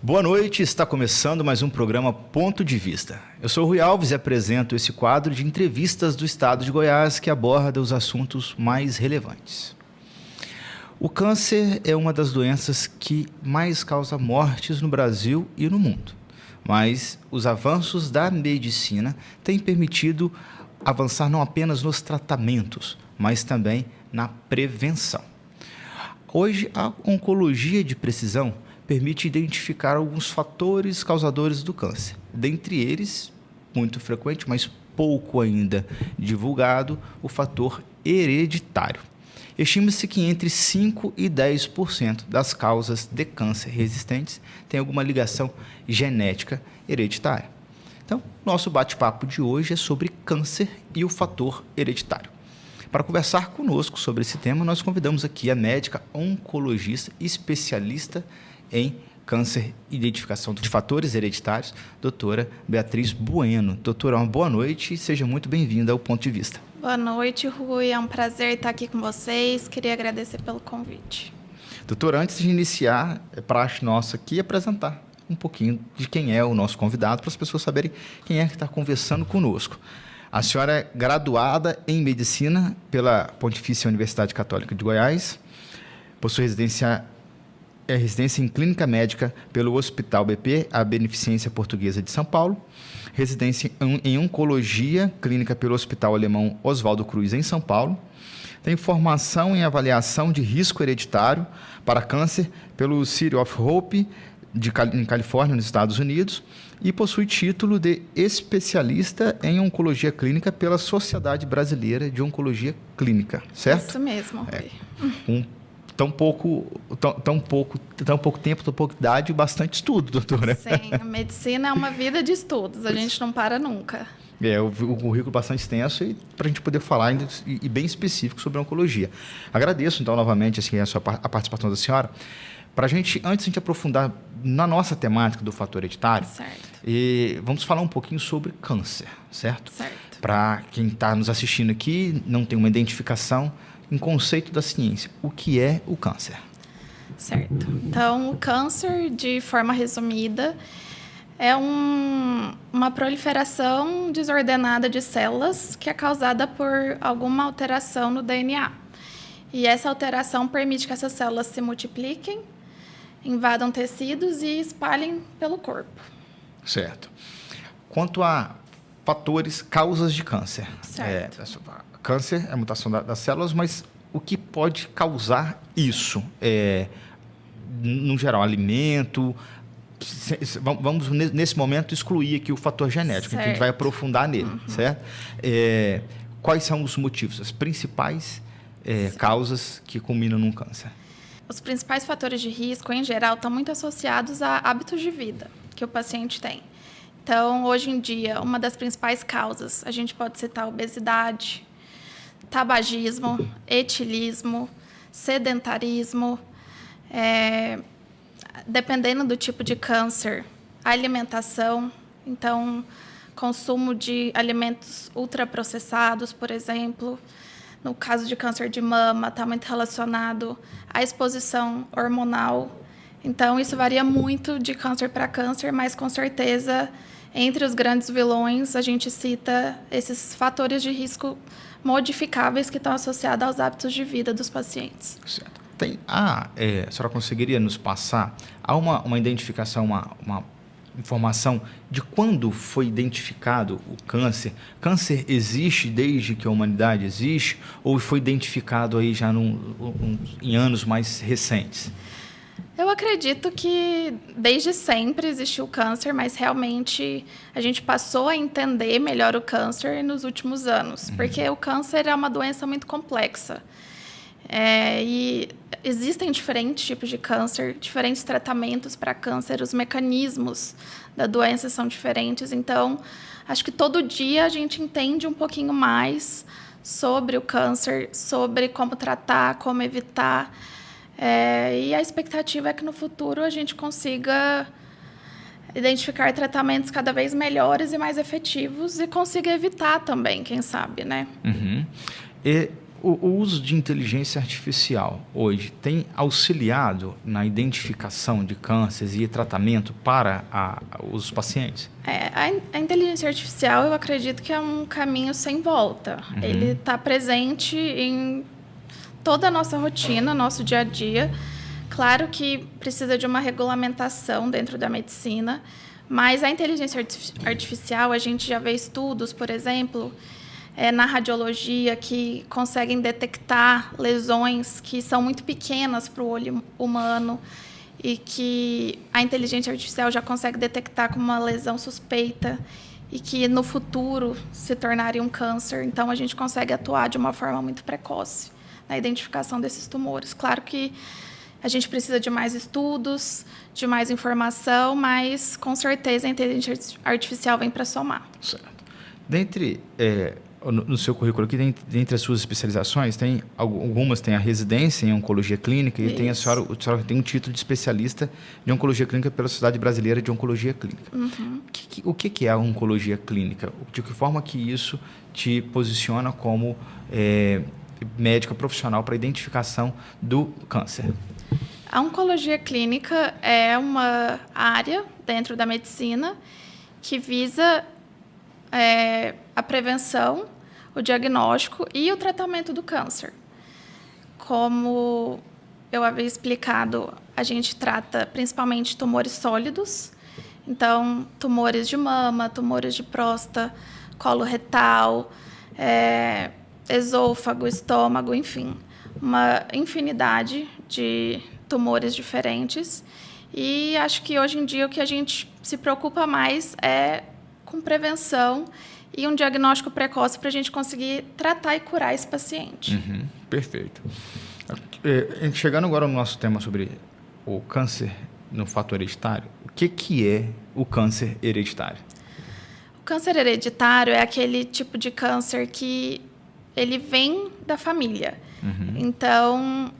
Boa noite, está começando mais um programa Ponto de Vista. Eu sou o Rui Alves e apresento esse quadro de entrevistas do estado de Goiás que aborda os assuntos mais relevantes. O câncer é uma das doenças que mais causa mortes no Brasil e no mundo, mas os avanços da medicina têm permitido avançar não apenas nos tratamentos, mas também na prevenção. Hoje, a oncologia de precisão permite identificar alguns fatores causadores do câncer. Dentre eles, muito frequente, mas pouco ainda divulgado, o fator hereditário. Estima-se que entre 5% e 10% das causas de câncer resistentes têm alguma ligação genética hereditária. Então, nosso bate-papo de hoje é sobre câncer e o fator hereditário. Para conversar conosco sobre esse tema, nós convidamos aqui a médica oncologista especialista em câncer e identificação de fatores hereditários, doutora Beatriz Bueno. Doutora, uma boa noite e seja muito bem-vinda ao Ponto de Vista. Boa noite, Rui. É um prazer estar aqui com vocês. Queria agradecer pelo convite. Doutora, antes de iniciar, é praxe nossa aqui apresentar um pouquinho de quem é o nosso convidado, para as pessoas saberem quem é que está conversando conosco. A senhora é graduada em Medicina pela Pontifícia Universidade Católica de Goiás, possui residência em Clínica Médica pelo Hospital BP, a Beneficência Portuguesa de São Paulo, residência em Oncologia Clínica pelo Hospital Alemão Oswaldo Cruz, em São Paulo, tem formação em Avaliação de Risco Hereditário para Câncer pelo City of Hope, em Califórnia, nos Estados Unidos, e possui título de especialista em Oncologia Clínica pela Sociedade Brasileira de Oncologia Clínica, certo? Isso mesmo, Rui. Tão pouco tempo, tão pouca idade e bastante estudo, doutora. Sim, a medicina é uma vida de estudos, a gente não para nunca. O currículo bastante extenso e para a gente poder falar e bem específico sobre a oncologia. Agradeço, então, novamente assim, a participação da senhora. Para antes de a gente aprofundar na nossa temática do fator hereditário, vamos falar um pouquinho sobre câncer, certo? Certo. Para quem está nos assistindo aqui, não tem uma identificação em conceito da ciência. O que é o câncer? Certo. Então, o câncer, de forma resumida, é uma proliferação desordenada de células que é causada por alguma alteração no DNA. E essa alteração permite que essas células se multipliquem, invadam tecidos e espalhem pelo corpo. Certo. Quanto a fatores, causas de câncer. Certo. Câncer é a mutação das células, mas o que pode causar isso? No geral, alimento. Vamos, nesse momento, excluir aqui o fator genético, que a gente vai aprofundar nele, certo? Quais são os motivos, as principais causas que culminam num câncer? Os principais fatores de risco, em geral, estão muito associados a hábitos de vida que o paciente tem. Então, hoje em dia, uma das principais causas, a gente pode citar obesidade, tabagismo, etilismo, sedentarismo, dependendo do tipo de câncer, alimentação, então, consumo de alimentos ultraprocessados, por exemplo. No caso de câncer de mama, está muito relacionado à exposição hormonal. Então, isso varia muito de câncer para câncer, mas, com certeza, entre os grandes vilões, a gente cita esses fatores de risco modificáveis que estão associados aos hábitos de vida dos pacientes. Certo. A senhora conseguiria nos passar uma identificação, uma informação de quando foi identificado o câncer? Câncer existe desde que a humanidade existe ou foi identificado aí já em anos mais recentes? Eu acredito que desde sempre existiu o câncer, mas realmente a gente passou a entender melhor o câncer nos últimos anos, porque o câncer é uma doença muito complexa. E existem diferentes tipos de câncer, diferentes tratamentos para câncer, os mecanismos da doença são diferentes. Então, acho que todo dia a gente entende um pouquinho mais sobre o câncer, sobre como tratar, como evitar. E a expectativa é que no futuro a gente consiga identificar tratamentos cada vez melhores e mais efetivos e consiga evitar também, quem sabe, né? E O uso de inteligência artificial hoje tem auxiliado na identificação de cânceres e tratamento para os pacientes? A inteligência artificial, eu acredito que é um caminho sem volta. Ele está presente em toda a nossa rotina, nosso dia a dia. Claro que precisa de uma regulamentação dentro da medicina, mas a inteligência artificial, a gente já vê estudos, por exemplo, na radiologia, que conseguem detectar lesões que são muito pequenas para o olho humano e que a inteligência artificial já consegue detectar como uma lesão suspeita e que no futuro se tornaria um câncer. Então, a gente consegue atuar de uma forma muito precoce na identificação desses tumores. Claro que a gente precisa de mais estudos, de mais informação, mas, com certeza, a inteligência artificial vem para somar. Certo. No seu currículo aqui, dentre as suas especializações, algumas têm a residência em oncologia clínica e a senhora tem um título de especialista de oncologia clínica pela Sociedade Brasileira de Oncologia Clínica. O que é a oncologia clínica? De que forma que isso te posiciona como médica profissional para a identificação do câncer? A oncologia clínica é uma área dentro da medicina que visa a prevenção, o diagnóstico e o tratamento do câncer. Como eu havia explicado, a gente trata principalmente tumores sólidos, então tumores de mama, tumores de próstata, colo retal, esôfago, estômago, enfim, uma infinidade de tumores diferentes. E acho que hoje em dia o que a gente se preocupa mais é com prevenção e um diagnóstico precoce para a gente conseguir tratar e curar esse paciente. Perfeito. Chegando agora no nosso tema sobre o câncer no fato hereditário, o que é o câncer hereditário? O câncer hereditário é aquele tipo de câncer que ele vem da família. Então,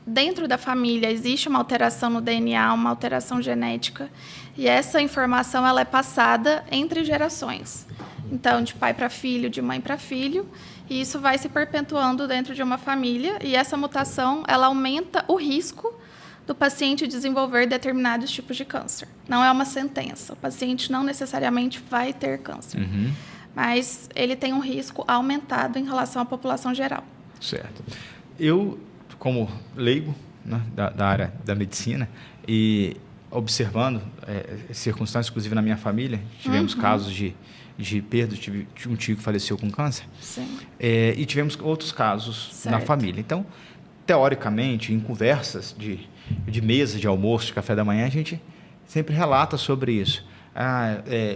dentro da família existe uma alteração no DNA, uma alteração genética, e essa informação ela é passada entre gerações. Então, de pai para filho, de mãe para filho, e isso vai se perpetuando dentro de uma família, e essa mutação ela aumenta o risco do paciente desenvolver determinados tipos de câncer. Não é uma sentença, o paciente não necessariamente vai ter câncer, mas ele tem um risco aumentado em relação à população geral. Certo. Eu, como leigo, né, da área da medicina, e observando circunstâncias, inclusive na minha família, tivemos casos de perda, tive um tio que faleceu com câncer. Sim. E tivemos outros casos na família. Então, teoricamente, em conversas de mesa, de almoço, de café da manhã, a gente sempre relata sobre isso.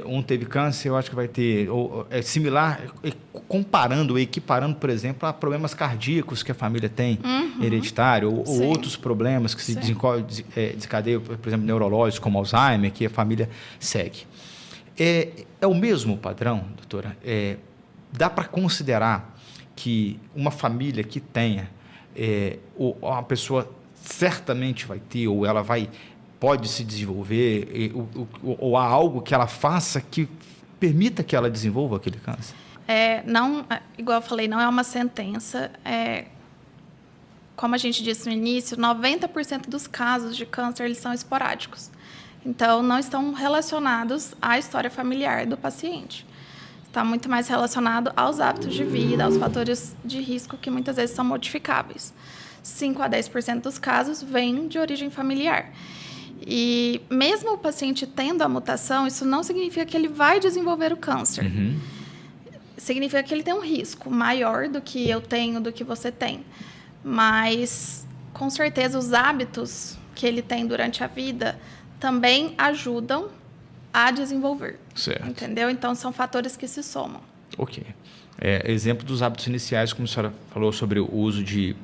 Um teve câncer, eu acho que vai ter... Ou, é similar, comparando, equiparando, por exemplo, a problemas cardíacos que a família tem, hereditário, ou outros problemas que se desencadeiam, por exemplo, neurológicos, como Alzheimer, que a família segue. É o mesmo padrão, doutora? Dá para considerar que uma família que tenha, uma pessoa certamente vai ter, ou ela pode se desenvolver, ou há algo que ela faça que permita que ela desenvolva aquele câncer? Não, igual eu falei, não é uma sentença. Como a gente disse no início, 90% dos casos de câncer eles são esporádicos. Então, não estão relacionados à história familiar do paciente. Está muito mais relacionado aos hábitos de vida, aos fatores de risco que muitas vezes são modificáveis. 5 a 10% dos casos vêm de origem familiar. E mesmo o paciente tendo a mutação, isso não significa que ele vai desenvolver o câncer. Significa que ele tem um risco maior do que eu tenho, do que você tem. Mas, com certeza, os hábitos que ele tem durante a vida também ajudam a desenvolver. Certo. Entendeu? Então, são fatores que se somam. Ok. Exemplo dos hábitos iniciais, como a senhora falou sobre o uso de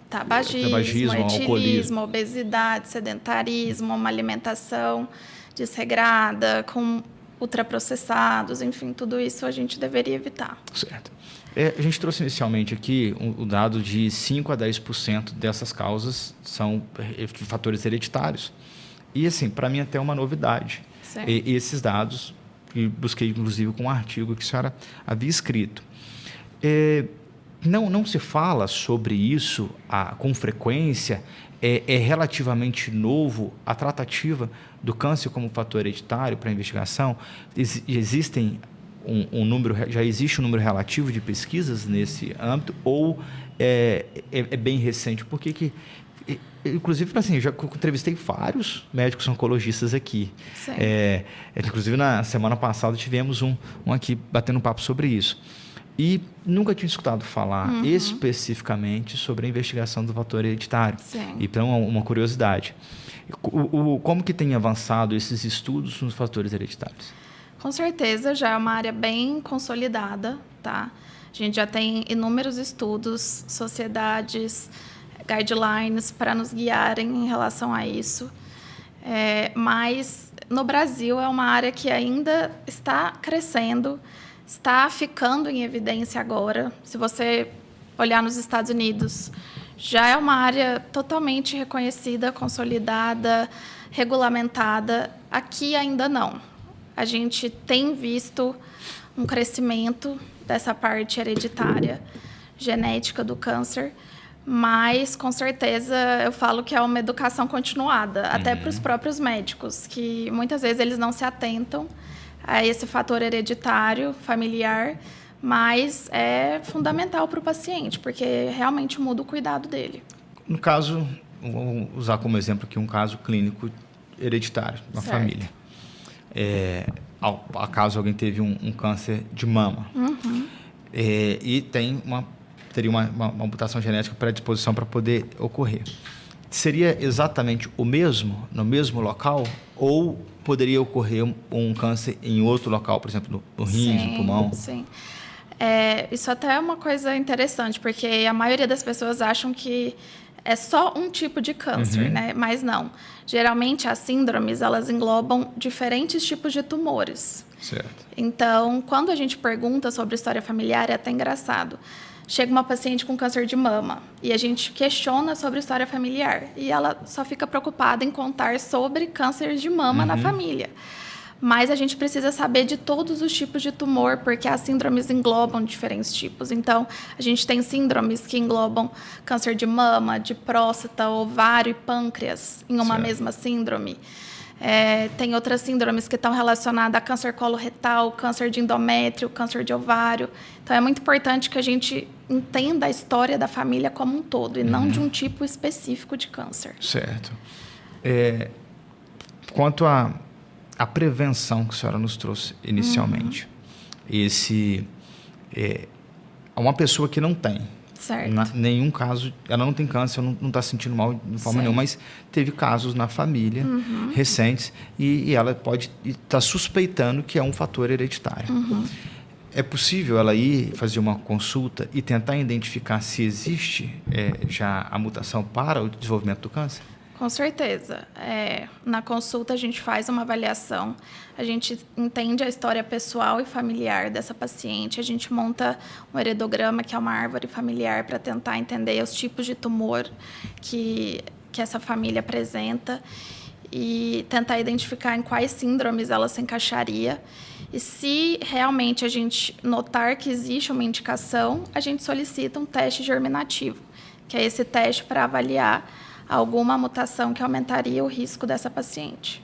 tabagismo, alcoolismo, etilismo, obesidade, sedentarismo, uma alimentação desregrada, com ultraprocessados, enfim, tudo isso a gente deveria evitar. Certo. A gente trouxe inicialmente aqui o dado de 5 a 10% dessas causas são fatores hereditários. E, assim, para mim até é uma novidade. E esses dados, que busquei inclusive com um artigo que a senhora havia escrito. não se fala sobre isso com frequência. É relativamente novo a tratativa do câncer como fator hereditário para a investigação. Já existe um número relativo de pesquisas nesse âmbito ou é bem recente? Porque inclusive, assim, já entrevistei vários médicos oncologistas aqui. Inclusive, na semana passada, tivemos um aqui batendo um papo sobre isso. E nunca tinha escutado falar especificamente sobre a investigação do fator hereditário. Sim. Então, uma curiosidade. Como que tem avançado esses estudos nos fatores hereditários? Com certeza, já é uma área bem consolidada, tá? A gente já tem inúmeros estudos, sociedades, guidelines para nos guiarem em relação a isso. Mas, no Brasil, é uma área que ainda está crescendo, está ficando em evidência agora. Se você olhar nos Estados Unidos, já é uma área totalmente reconhecida, consolidada, regulamentada. Aqui ainda não. A gente tem visto um crescimento dessa parte hereditária, genética do câncer, mas, com certeza, eu falo que é uma educação continuada, até para os próprios médicos, que muitas vezes eles não se atentam a esse fator hereditário, familiar, mas é fundamental para o paciente, porque realmente muda o cuidado dele. No caso, vou usar como exemplo aqui um caso clínico hereditário, uma família. Acaso alguém teve um câncer de mama e teria uma mutação genética predisposição para poder ocorrer. Seria exatamente o mesmo, no mesmo local, ou poderia ocorrer um câncer em outro local, por exemplo, no rim, no pulmão? Sim. Isso até é uma coisa interessante, porque a maioria das pessoas acham que é só um tipo de câncer, né? Mas não. Geralmente, as síndromes, elas englobam diferentes tipos de tumores. Certo. Então, quando a gente pergunta sobre história familiar, é até engraçado. Chega uma paciente com câncer de mama e a gente questiona sobre história familiar. E ela só fica preocupada em contar sobre câncer de mama na família. Mas a gente precisa saber de todos os tipos de tumor, porque as síndromes englobam diferentes tipos. Então, a gente tem síndromes que englobam câncer de mama, de próstata, ovário e pâncreas em uma mesma síndrome. Tem outras síndromes que estão relacionadas a câncer coloretal, câncer de endométrio, câncer de ovário. Então, é muito importante que a gente entenda a história da família como um todo e não de um tipo específico de câncer. Certo. Quanto à prevenção que a senhora nos trouxe inicialmente, uma pessoa que não tem nenhum caso, ela não tem câncer, não está se sentindo mal de forma nenhuma, mas teve casos na família recentes e ela pode estar suspeitando que é um fator hereditário. É possível ela ir fazer uma consulta e tentar identificar se existe já a mutação para o desenvolvimento do câncer? Com certeza. Na consulta, a gente faz uma avaliação, a gente entende a história pessoal e familiar dessa paciente, a gente monta um heredograma, que é uma árvore familiar, para tentar entender os tipos de tumor que essa família apresenta e tentar identificar em quais síndromes ela se encaixaria. E se realmente a gente notar que existe uma indicação, a gente solicita um teste germinativo, que é esse teste para avaliar alguma mutação que aumentaria o risco dessa paciente.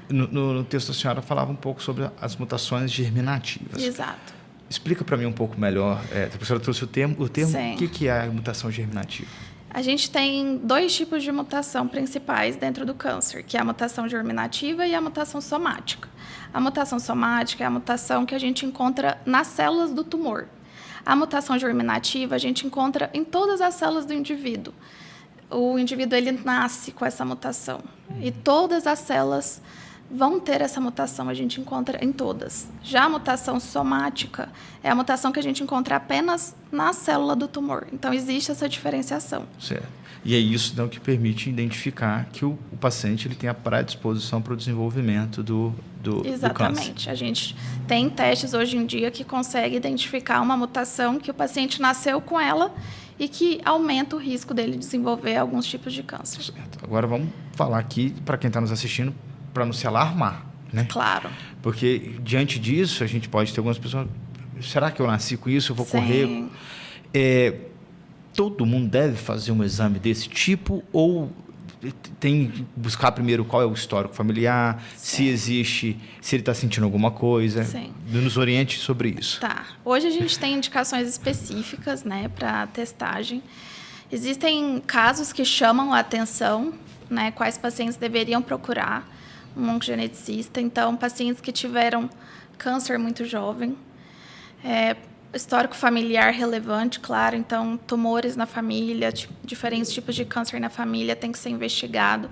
No texto, a senhora falava um pouco sobre as mutações germinativas. Exato. Explica para mim um pouco melhor. A professora trouxe o termo. O que é a mutação germinativa? A gente tem 2 tipos de mutação principais dentro do câncer, que é a mutação germinativa e a mutação somática. A mutação somática é a mutação que a gente encontra nas células do tumor. A mutação germinativa a gente encontra em todas as células do indivíduo. O indivíduo ele nasce com essa mutação. E todas as células vão ter essa mutação, a gente encontra em todas. Já a mutação somática é a mutação que a gente encontra apenas na célula do tumor. Então, existe essa diferenciação. Certo. E é isso, então, que permite identificar que o paciente ele tem a predisposição para o desenvolvimento do câncer. Exatamente. A gente tem testes hoje em dia que conseguem identificar uma mutação que o paciente nasceu com ela e que aumenta o risco dele desenvolver alguns tipos de câncer. Certo. Agora vamos falar aqui, para quem está nos assistindo, para não se alarmar, né? Claro. Porque, diante disso, a gente pode ter algumas pessoas... será que eu nasci com isso? Eu vou Sim. correr? Todo mundo deve fazer um exame desse tipo ou tem que buscar primeiro qual é o histórico familiar, se existe, se ele está sentindo alguma coisa? Sim. Nos oriente sobre isso. Tá. Hoje a gente tem indicações específicas, né, para testagem. Existem casos que chamam a atenção, né, quais pacientes deveriam procurar um oncogeneticista. Então, pacientes que tiveram câncer muito jovem, histórico familiar relevante, claro. Então, tumores na família, diferentes tipos de câncer na família tem que ser investigado.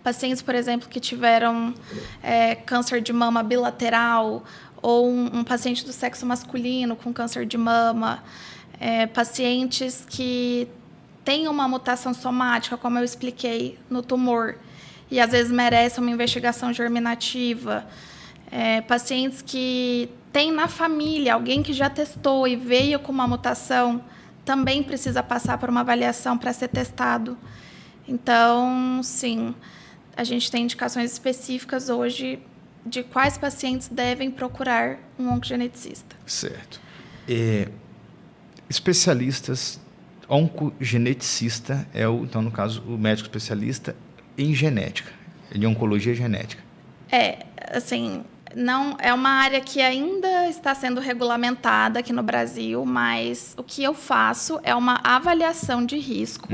Pacientes, por exemplo, que tiveram câncer de mama bilateral ou um paciente do sexo masculino com câncer de mama. Pacientes que têm uma mutação somática, como eu expliquei, no tumor, e às vezes merecem uma investigação germinativa. Pacientes que têm na família alguém que já testou e veio com uma mutação, também precisa passar por uma avaliação para ser testado. Então, sim, a gente tem indicações específicas hoje de quais pacientes devem procurar um oncogeneticista. Certo. Especialistas, oncogeneticista então, no caso, o médico especialista em genética, em oncologia genética. Assim, não é uma área que ainda está sendo regulamentada aqui no Brasil, mas o que eu faço é uma avaliação de risco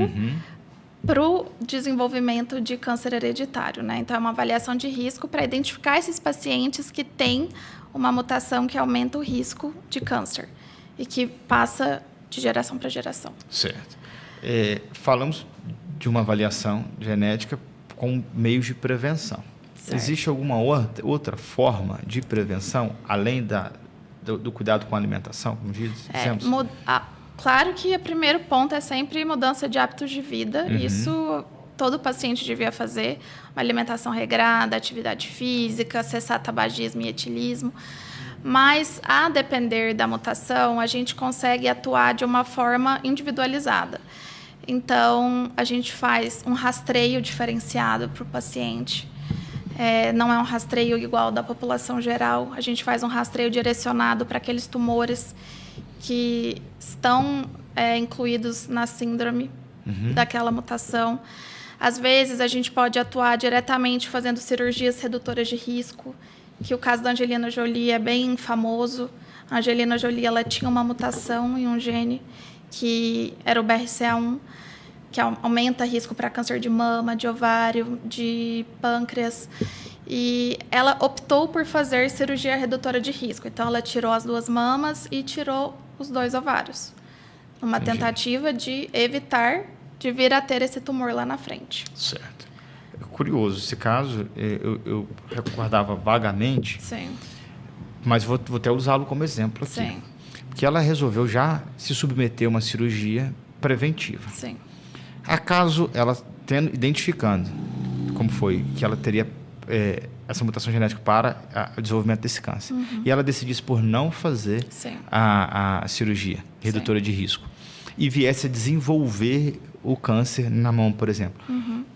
para o desenvolvimento de câncer hereditário, né? Então, é uma avaliação de risco para identificar esses pacientes que têm uma mutação que aumenta o risco de câncer e que passa de geração para geração. Certo. Falamos de uma avaliação genética com meios de prevenção. Certo. Existe alguma outra forma de prevenção, além do cuidado com a alimentação, como dizemos? Claro que o primeiro ponto é sempre mudança de hábitos de vida. Isso todo paciente devia fazer. Uma alimentação regrada, atividade física, cessar tabagismo e etilismo. Mas, a depender da mutação, a gente consegue atuar de uma forma individualizada. Então, a gente faz um rastreio diferenciado para o paciente. Não é um rastreio igual da população geral. A gente faz um rastreio direcionado para aqueles tumores que estão incluídos na síndrome daquela mutação. Às vezes, a gente pode atuar diretamente fazendo cirurgias redutoras de risco, que o caso da Angelina Jolie é bem famoso. A Angelina Jolie ela tinha uma mutação em um gene que era o BRCA1, que aumenta risco para câncer de mama, de ovário, de pâncreas. E ela optou por fazer cirurgia redutora de risco. Então, ela tirou as 2 mamas e tirou os 2 ovários. Uma tentativa de evitar de vir a ter esse tumor lá na frente. Certo. Curioso esse caso, eu recordava vagamente, Sim. Mas vou até usá-lo como exemplo aqui. Sim. Porque ela resolveu já se submeter a uma cirurgia preventiva. Sim. Acaso ela identificando como foi que ela teria essa mutação genética para o desenvolvimento desse câncer, e ela decidisse por não fazer a cirurgia redutora de risco e viesse a desenvolver o câncer na mão, por exemplo,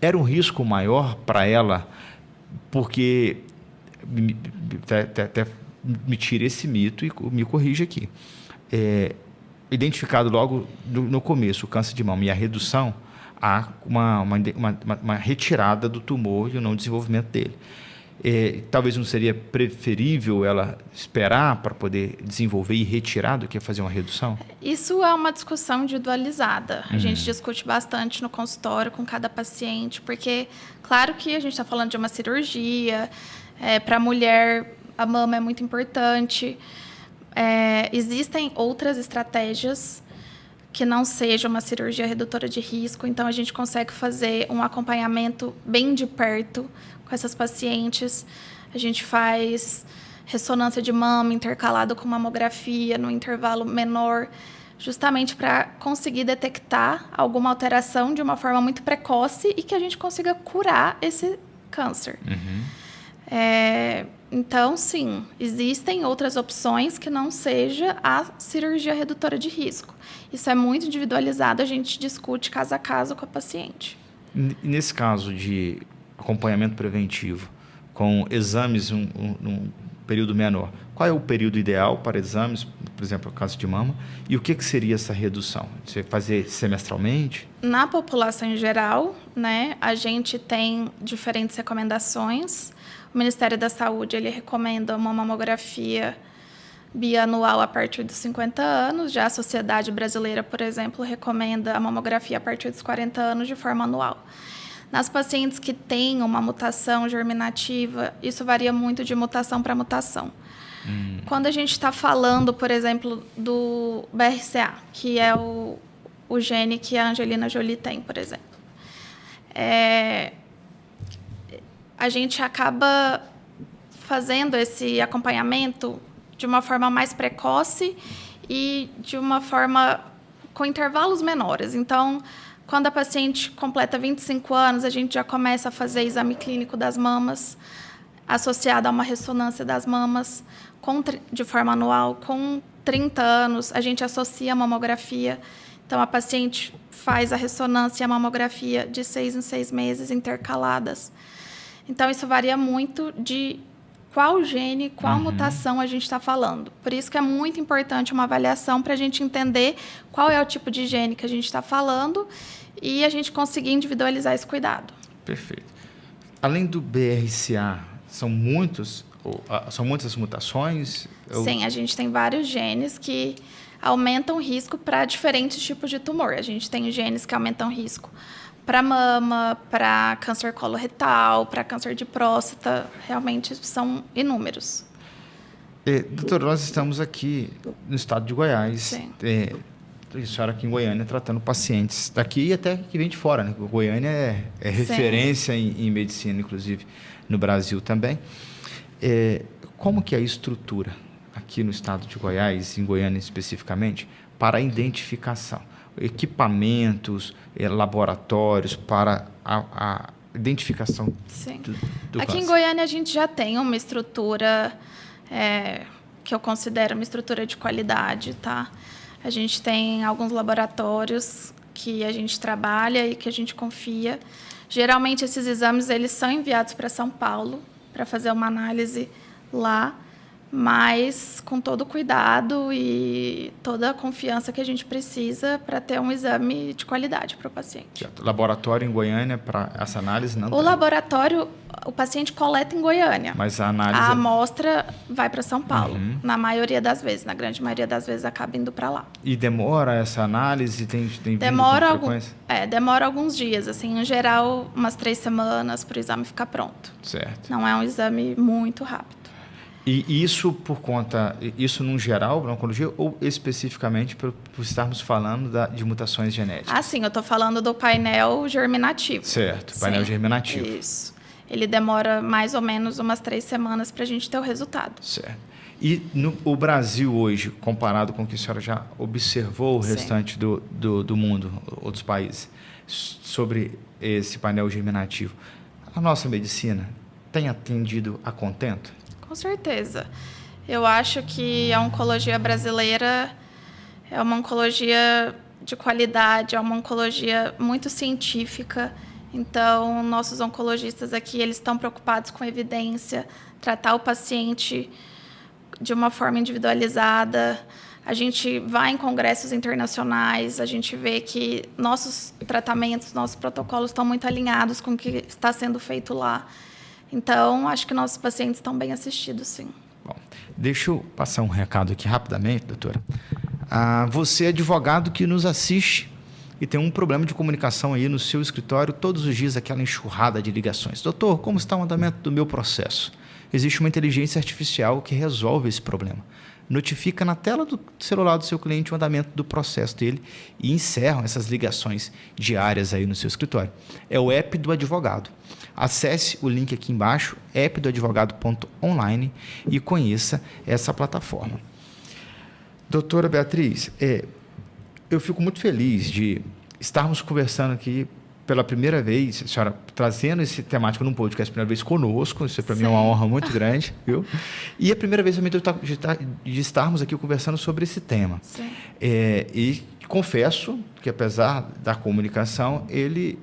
era um risco maior para ela, porque até me tira esse mito e me corrija aqui. Identificado logo no começo o câncer de mama e a redução, há uma retirada do tumor e o não desenvolvimento dele. Talvez não seria preferível ela esperar para poder desenvolver e retirar do que fazer uma redução? Isso é uma discussão individualizada. A gente discute bastante no consultório com cada paciente, porque, claro que a gente está falando de uma cirurgia, para a mulher a mama é muito importante. Existem outras estratégias que não seja uma cirurgia redutora de risco, então a gente consegue fazer um acompanhamento bem de perto com essas pacientes. A gente faz ressonância de mama intercalado com mamografia no intervalo menor, justamente para conseguir detectar alguma alteração de uma forma muito precoce e que a gente consiga curar esse câncer. Então, sim, existem outras opções que não seja a cirurgia redutora de risco. Isso é muito individualizado, a gente discute caso a caso com a paciente. Nesse caso de acompanhamento preventivo, com exames num período menor, Qual é o período ideal para exames, por exemplo, o câncer de mama? E o que seria essa redução? Você fazer semestralmente? Na população em geral, né, a gente tem diferentes recomendações. O Ministério da Saúde ele recomenda uma mamografia bianual a partir dos 50 anos. Já a Sociedade Brasileira, por exemplo, recomenda a mamografia a partir dos 40 anos de forma anual. Nas pacientes que têm uma mutação germinativa, isso varia muito de mutação para mutação. Quando a gente está falando, por exemplo, do BRCA, que é o gene que a Angelina Jolie tem, por exemplo, a gente acaba fazendo esse acompanhamento de uma forma mais precoce e de uma forma com intervalos menores. Então, quando a paciente completa 25 anos, a gente já começa a fazer exame clínico das mamas, associado a uma ressonância das mamas, de forma anual. Com 30 anos, a gente associa a mamografia. Então, a paciente faz a ressonância e a mamografia de 6 em 6 meses, intercaladas. Então, isso varia muito de qual gene, qual mutação a gente está falando. Por isso que é muito importante uma avaliação para a gente entender qual é o tipo de gene que a gente está falando e a gente conseguir individualizar esse cuidado. Perfeito. Além do BRCA, são muitas as mutações? Sim, a gente tem vários genes que aumentam o risco para diferentes tipos de tumor. A gente tem genes que aumentam o risco para mama, para câncer coloretal, para câncer de próstata. Realmente são inúmeros. Doutora, nós estamos aqui no estado de Goiás. Sim. A senhora aqui em Goiânia tratando pacientes daqui e até que vem de fora, né? Goiânia é referência em medicina, inclusive no Brasil também. Como que é a estrutura aqui no estado de Goiás, em Goiânia especificamente, para a identificação? Equipamentos, laboratórios para a identificação do Aqui câncer. em Goiânia a gente já tem uma estrutura que eu considero uma estrutura de qualidade, tá? A gente tem alguns laboratórios que a gente trabalha e que a gente confia. Geralmente esses exames eles são enviados para São Paulo para fazer uma análise lá, mas com todo o cuidado e toda a confiança que a gente precisa para ter um exame de qualidade para o paciente. Laboratório em Goiânia para essa análise não? O laboratório, o paciente coleta em Goiânia. Mas a análise... A amostra vai para São Paulo, na maioria das vezes. Na grande maioria das vezes acaba indo para lá. E demora essa análise? Tem demora demora alguns dias. Assim, em geral, umas 3 semanas para o exame ficar pronto. Certo. Não é um exame muito rápido. E isso isso num geral, na oncologia, ou especificamente por estarmos falando de mutações genéticas? Sim, eu estou falando do painel germinativo. Certo, painel germinativo. Isso. Ele demora mais ou menos umas 3 semanas para a gente ter o resultado. Certo. E o Brasil hoje, comparado com o que a senhora já observou o restante do mundo, outros países, sobre esse painel germinativo, a nossa medicina tem atendido a contento? Com certeza. Eu acho que a oncologia brasileira é uma oncologia de qualidade, é uma oncologia muito científica. Então, nossos oncologistas aqui, eles estão preocupados com evidência, tratar o paciente de uma forma individualizada. A gente vai em congressos internacionais, a gente vê que nossos tratamentos, nossos protocolos estão muito alinhados com o que está sendo feito lá. Então, acho que nossos pacientes estão bem assistidos, sim. Bom, deixa eu passar um recado aqui rapidamente, doutora. Você é advogado que nos assiste e tem um problema de comunicação aí no seu escritório, todos os dias aquela enxurrada de ligações. Doutor, como está o andamento do meu processo? Existe uma inteligência artificial que resolve esse problema. Notifica na tela do celular do seu cliente o andamento do processo dele e encerram essas ligações diárias aí no seu escritório. É o app do advogado. Acesse o link aqui embaixo, appdoadvogado.online, e conheça essa plataforma. Doutora Beatriz, eu fico muito feliz de estarmos conversando aqui pela primeira vez, a senhora trazendo esse temático num podcast, primeira vez conosco, isso para mim é uma honra muito grande, viu? E a primeira vez também de estarmos aqui conversando sobre esse tema. Sim. E confesso que, apesar da comunicação, ele,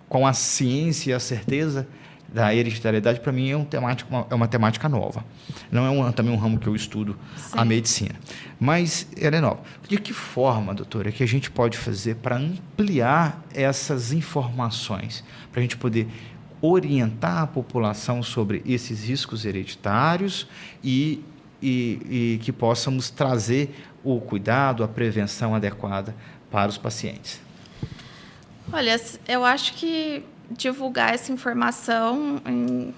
com a ciência e a certeza da hereditariedade, para mim, é uma temática nova. Não é também um ramo que eu estudo, Sim. a medicina. Mas ela é nova. De que forma, doutora, que a gente pode fazer para ampliar essas informações? Para a gente poder orientar a população sobre esses riscos hereditários e que possamos trazer o cuidado, a prevenção adequada para os pacientes. Olha, eu acho que divulgar essa informação em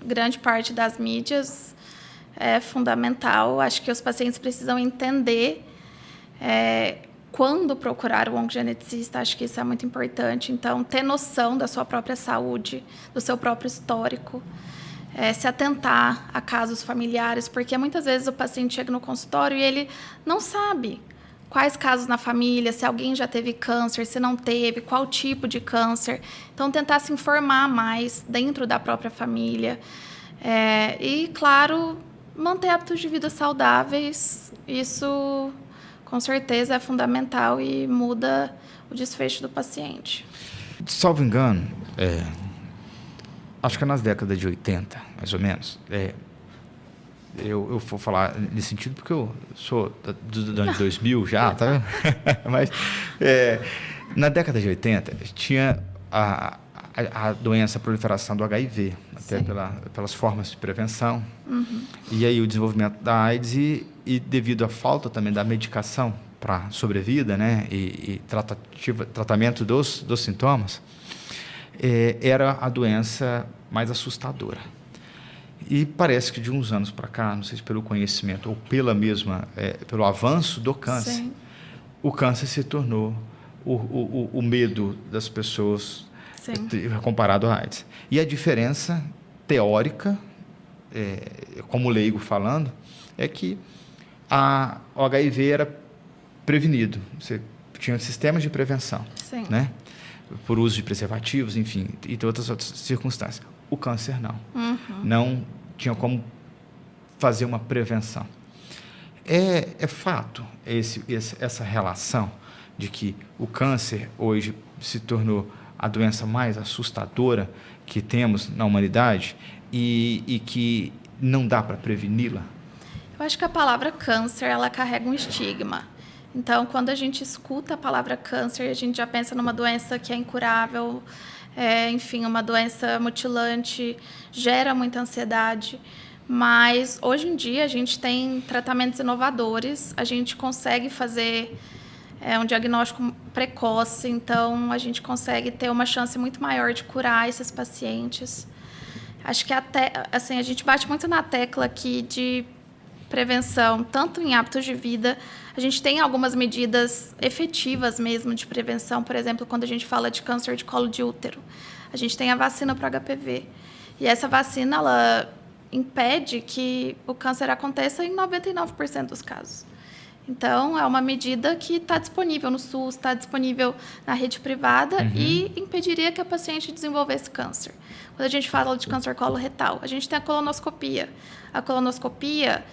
grande parte das mídias é fundamental. Acho que os pacientes precisam entender quando procurar o oncogeneticista. Acho que isso é muito importante. Então, ter noção da sua própria saúde, do seu próprio histórico, se atentar a casos familiares, porque muitas vezes o paciente chega no consultório e ele não sabe quais casos na família, se alguém já teve câncer, se não teve, qual tipo de câncer. Então, tentar se informar mais dentro da própria família. E, claro, manter hábitos de vida saudáveis. Isso, com certeza, é fundamental e muda o desfecho do paciente. Salvo engano, acho que é nas décadas de 80, mais ou menos, eu vou falar nesse sentido porque eu sou do ano de 2000 já, tá vendo? Mas na década de 80 tinha a doença, a proliferação do HIV, até pelas formas de prevenção. Uhum. E aí o desenvolvimento da AIDS e devido à falta também da medicação para sobrevida, né, e tratamento dos sintomas, era a doença mais assustadora. E parece que de uns anos para cá, não sei se pelo conhecimento ou pelo avanço do câncer, sim, o câncer se tornou o medo das pessoas, sim, comparado à AIDS. E a diferença teórica, como leigo falando, é que o HIV era prevenido. Você tinha sistemas de prevenção, sim, né? Por uso de preservativos, enfim, e outras circunstâncias. O câncer não. Uhum. Não tinha como fazer uma prevenção. É fato essa relação de que o câncer hoje se tornou a doença mais assustadora que temos na humanidade e que não dá para preveni-la? Eu acho que a palavra câncer, ela carrega um estigma. Então, quando a gente escuta a palavra câncer, a gente já pensa numa doença que é incurável, enfim, uma doença mutilante, gera muita ansiedade. Mas, hoje em dia, a gente tem tratamentos inovadores, a gente consegue fazer um diagnóstico precoce, então a gente consegue ter uma chance muito maior de curar esses pacientes. Acho que assim, a gente bate muito na tecla aqui de prevenção, tanto em hábitos de vida. A gente tem algumas medidas efetivas mesmo de prevenção, por exemplo, quando a gente fala de câncer de colo de útero. A gente tem a vacina para HPV. E essa vacina, ela impede que o câncer aconteça em 99% dos casos. Então, é uma medida que está disponível no SUS, está disponível na rede privada, uhum, e impediria que a paciente desenvolvesse câncer. Quando a gente fala de câncer coloretal, a gente tem a colonoscopia. A colonoscopia,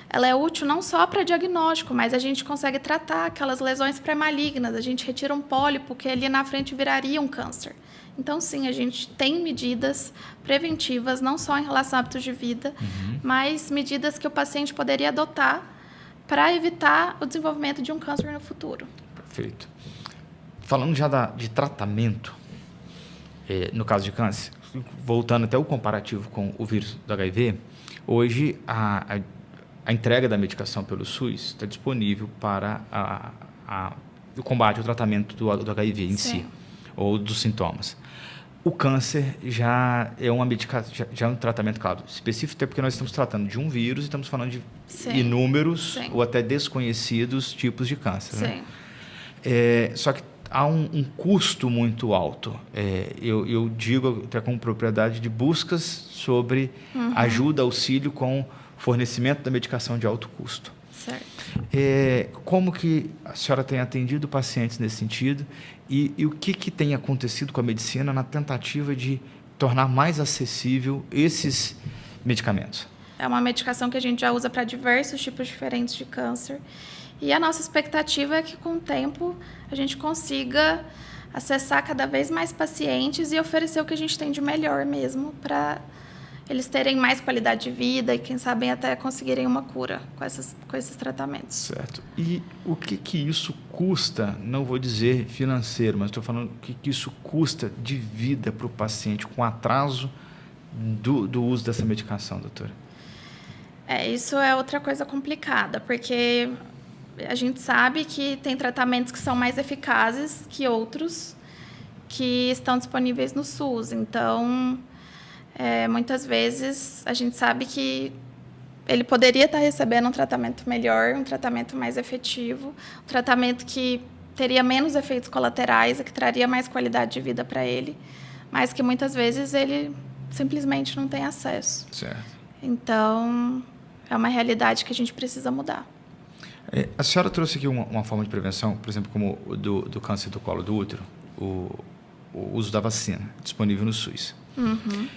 ela é útil não só para diagnóstico, mas a gente consegue tratar aquelas lesões pré-malignas. A gente retira um pólipo que ali na frente viraria um câncer. Então, sim, a gente tem medidas preventivas, não só em relação a hábitos de vida, uhum, mas medidas que o paciente poderia adotar para evitar o desenvolvimento de um câncer no futuro. Perfeito. Falando já de tratamento, no caso de câncer, voltando até o comparativo com o vírus do HIV, hoje a entrega da medicação pelo SUS está disponível para o combate, o tratamento do HIV em si, ou dos sintomas. O câncer já é uma medicação, já é um tratamento, claro, específico, até porque nós estamos tratando de um vírus e estamos falando de inúmeros ou até desconhecidos tipos de câncer. Sim. Né? Só que há um custo muito alto. Eu digo até com propriedade de buscas sobre, uhum, ajuda, auxílio com fornecimento da medicação de alto custo. Certo. Como que a senhora tem atendido pacientes nesse sentido e o que tem acontecido com a medicina na tentativa de tornar mais acessível esses medicamentos? É uma medicação que a gente já usa para diversos tipos diferentes de câncer e a nossa expectativa é que com o tempo a gente consiga acessar cada vez mais pacientes e oferecer o que a gente tem de melhor mesmo para eles terem mais qualidade de vida e, quem sabe, até conseguirem uma cura com esses tratamentos. Certo. E o que isso custa, não vou dizer financeiro, mas estou falando o que isso custa de vida para o paciente com atraso do uso dessa medicação, doutora? Isso é outra coisa complicada, porque a gente sabe que tem tratamentos que são mais eficazes que outros que estão disponíveis no SUS. Então, muitas vezes, a gente sabe que ele poderia estar recebendo um tratamento melhor, um tratamento mais efetivo, um tratamento que teria menos efeitos colaterais e que traria mais qualidade de vida para ele, mas que muitas vezes ele simplesmente não tem acesso. Certo. Então, é uma realidade que a gente precisa mudar. A senhora trouxe aqui uma forma de prevenção, por exemplo, como o do câncer do colo do útero, o uso da vacina disponível no SUS. Uhum.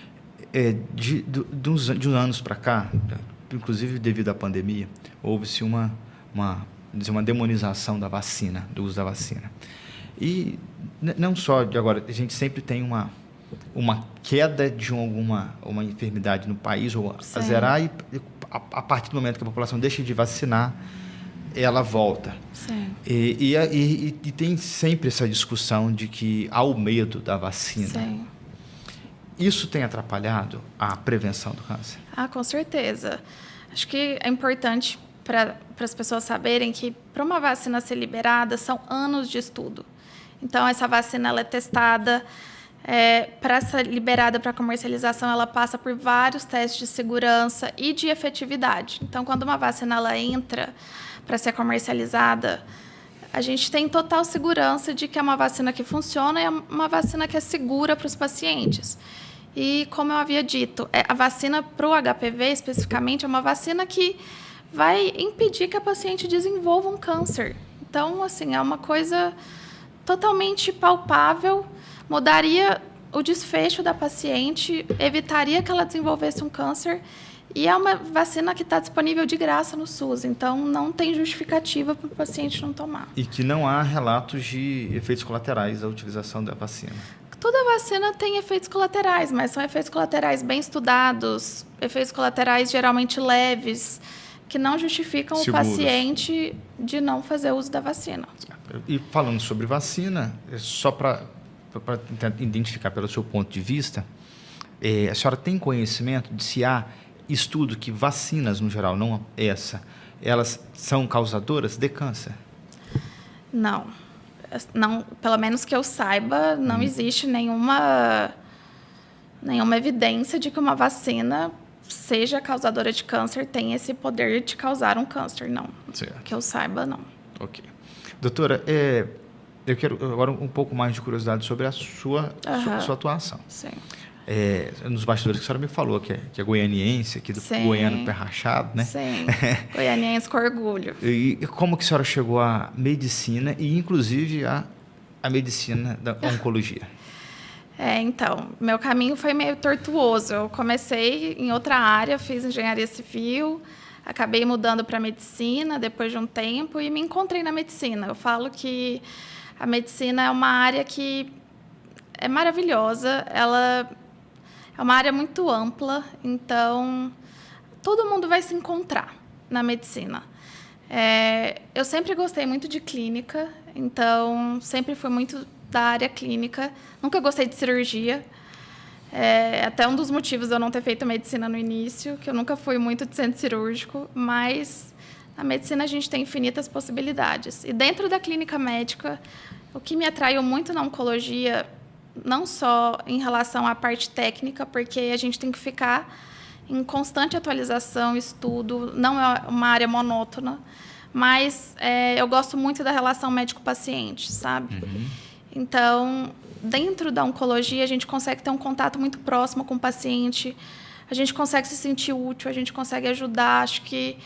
De uns anos para cá, inclusive devido à pandemia, houve-se uma demonização da vacina, do uso da vacina. E não só de agora, a gente sempre tem uma queda de uma enfermidade no país, ou a zerar, e a partir do momento que a população deixa de vacinar, ela volta. Sim. E tem sempre essa discussão de que há o medo da vacina. Sim. Isso tem atrapalhado a prevenção do câncer? Com certeza. Acho que é importante para as pessoas saberem que, para uma vacina ser liberada, são anos de estudo. Então, essa vacina ela é testada. Para ser liberada para comercialização, ela passa por vários testes de segurança e de efetividade. Então, quando uma vacina ela entra para ser comercializada, a gente tem total segurança de que é uma vacina que funciona e é uma vacina que é segura para os pacientes. E, como eu havia dito, a vacina para o HPV, especificamente, é uma vacina que vai impedir que a paciente desenvolva um câncer. Então, assim, é uma coisa totalmente palpável, mudaria o desfecho da paciente, evitaria que ela desenvolvesse um câncer, e é uma vacina que está disponível de graça no SUS, então não tem justificativa para o paciente não tomar. E que não há relatos de efeitos colaterais da utilização da vacina? Toda vacina tem efeitos colaterais, mas são efeitos colaterais bem estudados, efeitos colaterais geralmente leves, que não justificam seguros. O paciente de não fazer uso da vacina. E falando sobre vacina, só para identificar pelo seu ponto de vista, a senhora tem conhecimento de se há estudo que vacinas, no geral, não essa, elas são causadoras de câncer? Não, pelo menos que eu saiba, não existe nenhuma evidência de que uma vacina seja causadora de câncer, tem esse poder de causar um câncer, não. Certo. Que eu saiba, não. Ok. Doutora, eu quero agora um pouco mais de curiosidade sobre a sua atuação. Sim. Nos bastidores que a senhora me falou, que é goianiense, aqui do goiano pé rachado, né? Sim, goianiense com orgulho. E como que a senhora chegou à medicina e, inclusive, à medicina da oncologia? Então, meu caminho foi meio tortuoso. Eu comecei em outra área, fiz engenharia civil, acabei mudando para medicina depois de um tempo e me encontrei na medicina. Eu falo que a medicina é uma área que é maravilhosa, ela é uma área muito ampla, então todo mundo vai se encontrar na medicina. Eu sempre gostei muito de clínica, então sempre fui muito da área clínica, nunca gostei de cirurgia. Até um dos motivos de eu não ter feito medicina no início, que eu nunca fui muito de centro cirúrgico, mas na medicina a gente tem infinitas possibilidades. E dentro da clínica médica, o que me atraiu muito na oncologia, não só em relação à parte técnica, porque a gente tem que ficar em constante atualização, estudo, não é uma área monótona, mas eu gosto muito da relação médico-paciente, sabe? Uhum. Então, dentro da oncologia, a gente consegue ter um contato muito próximo com o paciente, a gente consegue se sentir útil, a gente consegue ajudar. Acho que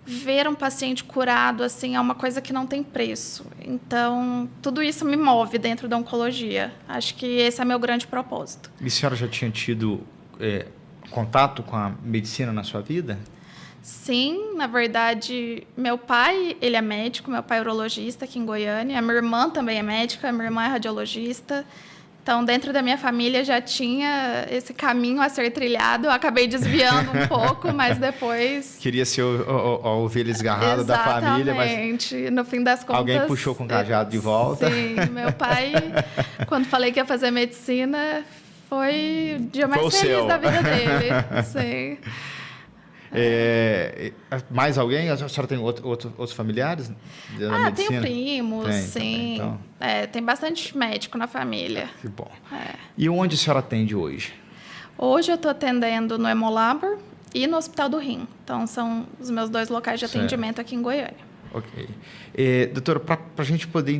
ver um paciente curado assim, é uma coisa que não tem preço. Então, tudo isso me move dentro da oncologia. Acho que esse é meu grande propósito. E a senhora já tinha tido contato com a medicina na sua vida? Sim, na verdade, meu pai, ele é médico, meu pai é urologista aqui em Goiânia, a minha irmã também é médica, a minha irmã é radiologista. Então, dentro da minha família já tinha esse caminho a ser trilhado. Eu acabei desviando um pouco, mas depois... Queria ser a ovelha esgarrada da família, mas... Exatamente. No fim das contas... Alguém puxou com o cajado de volta. Sim, meu pai, quando falei que ia fazer medicina, foi o dia mais feliz da vida dele. Sim. Mais alguém? A senhora tem outros familiares da medicina? Tenho primos, tem, sim. também, então. Tem bastante médico na família. Que bom. E onde a senhora atende hoje? Hoje eu estou atendendo no Hemolabor e no Hospital do Rim. Então, são os meus 2 locais de atendimento aqui em Goiânia. Ok. Doutora, para a gente poder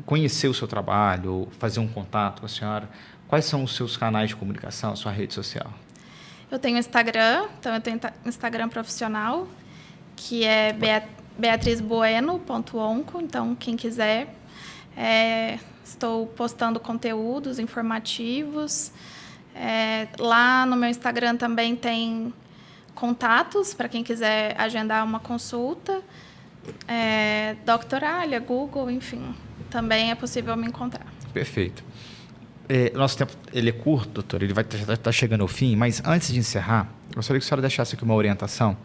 conhecer o seu trabalho, fazer um contato com a senhora, quais são os seus canais de comunicação, a sua rede social? Eu tenho Instagram, então eu tenho Instagram profissional, que é beatrizbueno.onco, então quem quiser. Estou postando conteúdos informativos. Lá no meu Instagram também tem contatos para quem quiser agendar uma consulta. Doctoralha, Google, enfim, também é possível me encontrar. Perfeito. Nosso tempo ele é curto, doutor, ele vai estar chegando ao fim, mas antes de encerrar, gostaria que a senhora deixasse aqui uma orientação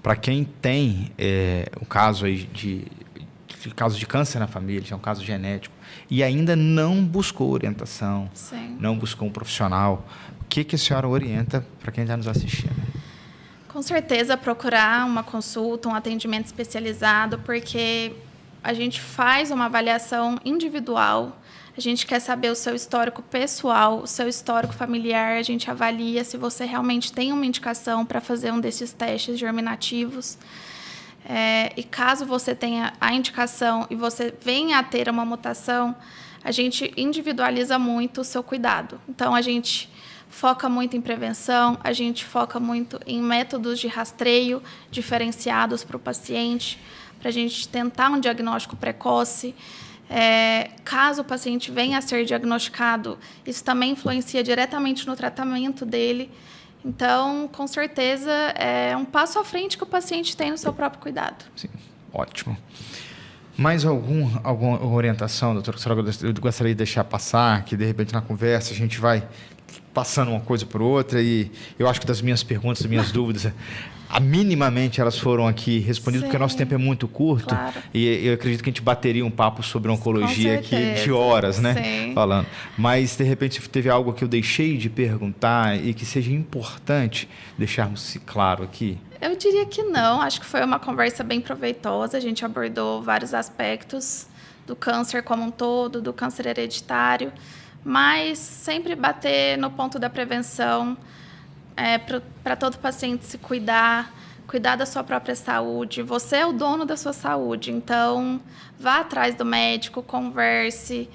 para quem tem um caso aí de caso de câncer na família, é um caso genético, e ainda não buscou orientação, Sim. Não buscou um profissional. O que a senhora orienta para quem está nos assistindo? Com certeza procurar uma consulta, um atendimento especializado, porque a gente faz uma avaliação individual. A gente quer saber o seu histórico pessoal, o seu histórico familiar. A gente avalia se você realmente tem uma indicação para fazer um desses testes germinativos. E caso você tenha a indicação e você venha a ter uma mutação, a gente individualiza muito o seu cuidado. Então, a gente foca muito em prevenção, a gente foca muito em métodos de rastreio diferenciados para o paciente, para a gente tentar um diagnóstico precoce. Caso o paciente venha a ser diagnosticado, isso também influencia diretamente no tratamento dele. Então, com certeza, é um passo à frente que o paciente tem no seu próprio cuidado. Sim, ótimo. Mais alguma orientação, doutor, que a senhora gostaria de deixar passar, que de repente na conversa a gente vai passando uma coisa por outra e eu acho que das minhas perguntas, das minhas dúvidas, minimamente elas foram aqui respondidas, porque o nosso tempo é muito curto. Claro. E eu acredito que a gente bateria um papo sobre oncologia aqui de horas, né? Sim. Falando. Mas, de repente, teve algo que eu deixei de perguntar e que seja importante deixarmos claro aqui? Eu diria que não. Acho que foi uma conversa bem proveitosa. A gente abordou vários aspectos do câncer como um todo, do câncer hereditário, mas sempre bater no ponto da prevenção, para todo paciente se cuidar da sua própria saúde. Você é o dono da sua saúde, então vá atrás do médico, converse,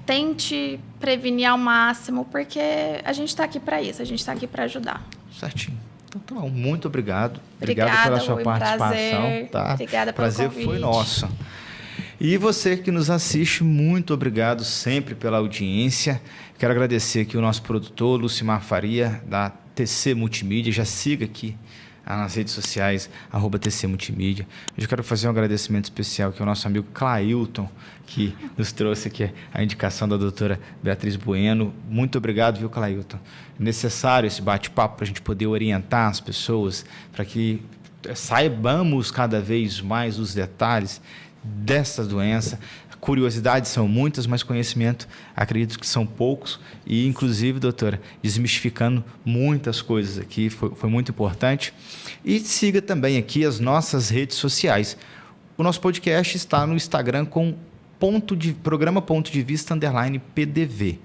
tente prevenir ao máximo, porque a gente está aqui para isso, a gente está aqui para ajudar. Certinho. Então, tá bom. Muito obrigado. Obrigada, obrigado pela sua participação. Prazer. Tá? Obrigada pelo prazer convite. Foi nosso. E você que nos assiste, muito obrigado sempre pela audiência. Quero agradecer aqui o nosso produtor, Lucimar Faria, da TC Multimídia. Já siga aqui nas redes sociais, @TC Multimídia. Eu quero fazer um agradecimento especial aqui ao nosso amigo Clailton, que nos trouxe aqui a indicação da doutora Beatriz Bueno. Muito obrigado, viu, Clailton? É necessário esse bate-papo para a gente poder orientar as pessoas, para que saibamos cada vez mais os detalhes dessa doença. Curiosidades são muitas, mas conhecimento acredito que são poucos e, inclusive, doutora, desmistificando muitas coisas aqui, foi muito importante. E siga também aqui as nossas redes sociais. O nosso podcast está no Instagram com programa Ponto de Vista _PDV.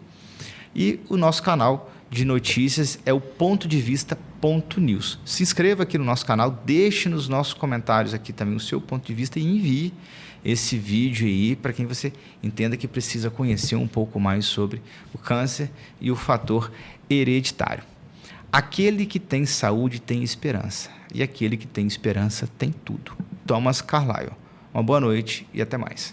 E o nosso canal de notícias é o Ponto de Vista .news. Se inscreva aqui no nosso canal, deixe nos nossos comentários aqui também o seu ponto de vista e envie esse vídeo aí para quem você entenda que precisa conhecer um pouco mais sobre o câncer e o fator hereditário. Aquele que tem saúde tem esperança, e aquele que tem esperança tem tudo. Thomas Carlyle. Uma boa noite e até mais.